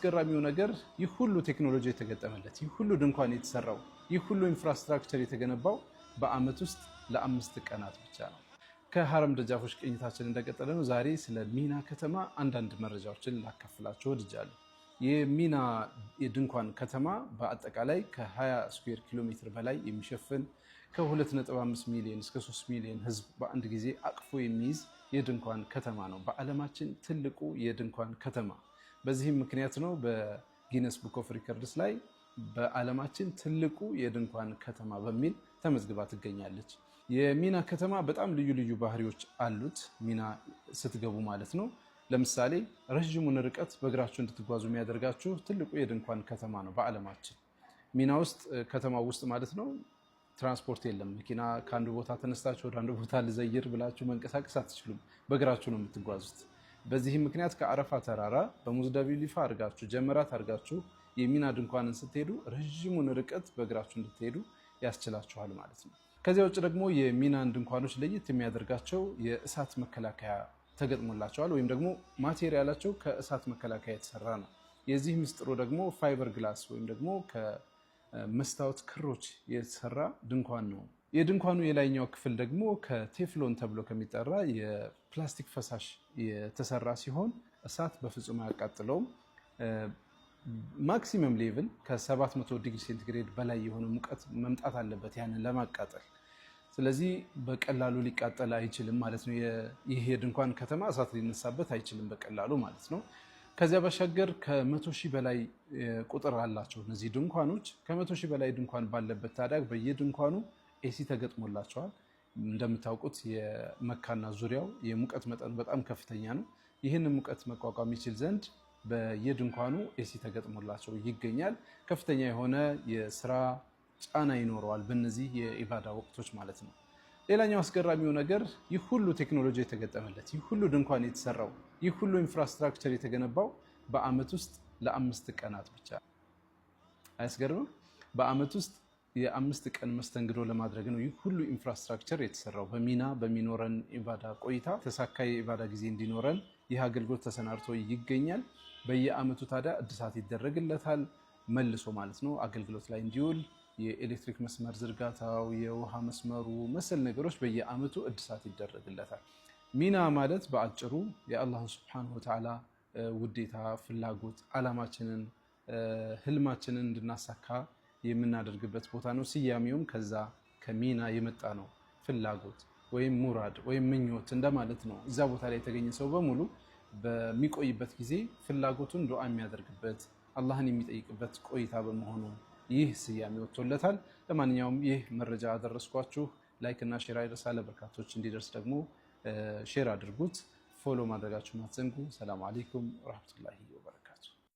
አስገራሚው ነገር ይህ ሁሉ ቴክኖሎጂ የተገጠመለት፣ ይህ ሁሉ ድንኳን የተሰራው፣ ይህ ሁሉ ኢንፍራስትራክቸር የተገነባው በአመት ውስጥ ለ5 ቀናት ብቻ ነው። ከሀረም ደጃፎች ቅኝታችን እንደቀጠለ ነው። ዛሬ ስለ ሚና ከተማ አንዳንድ መረጃዎችን ላካፍላችሁ ወድጃለሁ። የሚና የድንኳን ከተማ በአጠቃላይ ከ20 ስኩዌር ኪሎ ሜትር በላይ የሚሸፍን ከ2.5 ሚሊዮን እስከ 3 ሚሊዮን ህዝብ በአንድ ጊዜ አቅፎ የሚይዝ የድንኳን ከተማ ነው። በዓለማችን ትልቁ የድንኳን ከተማ። በዚህም ምክንያት ነው በጊነስ ቡክ ኦፍ ሪከርድስ ላይ በዓለማችን ትልቁ የድንኳን ከተማ በሚል ተመዝግባ ትገኛለች። የሚና ከተማ በጣም ልዩ ልዩ ባህሪዎች አሉት። ሚና ስትገቡ ማለት ነው። ለምሳሌ ረዥሙን ርቀት በእግራችሁ እንድትጓዙ የሚያደርጋችሁ ትልቁ የድንኳን ከተማ ነው በዓለማችን። ሚና ውስጥ ከተማ ውስጥ ማለት ነው ትራንስፖርት የለም። መኪና ከአንዱ ቦታ ተነስታችሁ ወደ አንዱ ቦታ ልዘይር ብላችሁ መንቀሳቀስ አትችሉም። በእግራችሁ ነው የምትጓዙት። በዚህም ምክንያት ከአረፋ ተራራ በሙዝደሊፋ አድርጋችሁ ጀመራት አድርጋችሁ የሚና ድንኳንን ስትሄዱ ረዥሙን ርቀት በእግራችሁ እንድትሄዱ ያስችላችኋል ማለት ነው። ከዚያ ውጭ ደግሞ የሚናን ድንኳኖች ለየት የሚያደርጋቸው የእሳት መከላከያ ተገጥሞላቸዋል፣ ወይም ደግሞ ማቴሪያላቸው ከእሳት መከላከያ የተሰራ ነው። የዚህ ምስጢሩ ደግሞ ፋይበር ግላስ ወይም ደግሞ ከመስታወት ክሮች የተሰራ ድንኳን ነው። የድንኳኑ የላይኛው ክፍል ደግሞ ከቴፍሎን ተብሎ ከሚጠራ የፕላስቲክ ፈሳሽ የተሰራ ሲሆን እሳት በፍጹም አያቃጥለውም። ማክሲመም ሌቭል ከ700 ዲግሪ ሴንቲግሬድ በላይ የሆነ ሙቀት መምጣት አለበት ያንን ለማቃጠል። ስለዚህ በቀላሉ ሊቃጠል አይችልም ማለት ነው። ይህ የድንኳን ከተማ እሳት ሊነሳበት አይችልም በቀላሉ ማለት ነው። ከዚያ ባሻገር ከ100 ሺህ በላይ ቁጥር አላቸው እነዚህ ድንኳኖች። ከ100 ሺህ በላይ ድንኳን ባለበት ታዲያ በየድንኳኑ ኤሲ ተገጥሞላቸዋል። እንደምታውቁት የመካና ዙሪያው የሙቀት መጠኑ በጣም ከፍተኛ ነው። ይህንን ሙቀት መቋቋም ይችል ዘንድ በየድንኳኑ ኤሲ ተገጥሞላቸው ይገኛል። ከፍተኛ የሆነ የስራ ጫና ይኖረዋል በእነዚህ የኢባዳ ወቅቶች ማለት ነው። ሌላኛው አስገራሚው ነገር ይህ ሁሉ ቴክኖሎጂ የተገጠመለት፣ ይህ ሁሉ ድንኳን የተሰራው፣ ይህ ሁሉ ኢንፍራስትራክቸር የተገነባው በአመት ውስጥ ለ5 ቀናት ብቻ። አያስገርምም? በአመት ውስጥ የ5 ቀን መስተንግዶ ለማድረግ ነው ይህ ሁሉ ኢንፍራስትራክቸር የተሰራው። በሚና በሚኖረን ኢባዳ ቆይታ ተሳካ የኢባዳ ጊዜ እንዲኖረን ይህ አገልግሎት ተሰናድቶ ይገኛል። በየአመቱ ታዲያ እድሳት ይደረግለታል መልሶ ማለት ነው አገልግሎት ላይ እንዲውል። የኤሌክትሪክ መስመር ዝርጋታው፣ የውሃ መስመሩ መሰል ነገሮች በየአመቱ እድሳት ይደረግለታል። ሚና ማለት በአጭሩ የአላህን ሱብሓነሁ ወተዓላ ውዴታ፣ ፍላጎት፣ አላማችንን፣ ህልማችንን እንድናሳካ የምናደርግበት ቦታ ነው። ስያሜውም ከዛ ከሚና የመጣ ነው። ፍላጎት ወይም ሙራድ ወይም ምኞት እንደማለት ነው። እዛ ቦታ ላይ የተገኘ ሰው በሙሉ በሚቆይበት ጊዜ ፍላጎቱን ዱዓ የሚያደርግበት አላህን የሚጠይቅበት ቆይታ በመሆኑ ይህ ስያሜ ወጥቶለታል። ለማንኛውም ይህ መረጃ አደረስኳችሁ። ላይክ እና ሼር አይረሳ። ለበርካቶች እንዲደርስ ደግሞ ሼር አድርጉት። ፎሎ ማድረጋችሁን አትዘንጉ። ሰላም አለይኩም ወራህመቱላሂ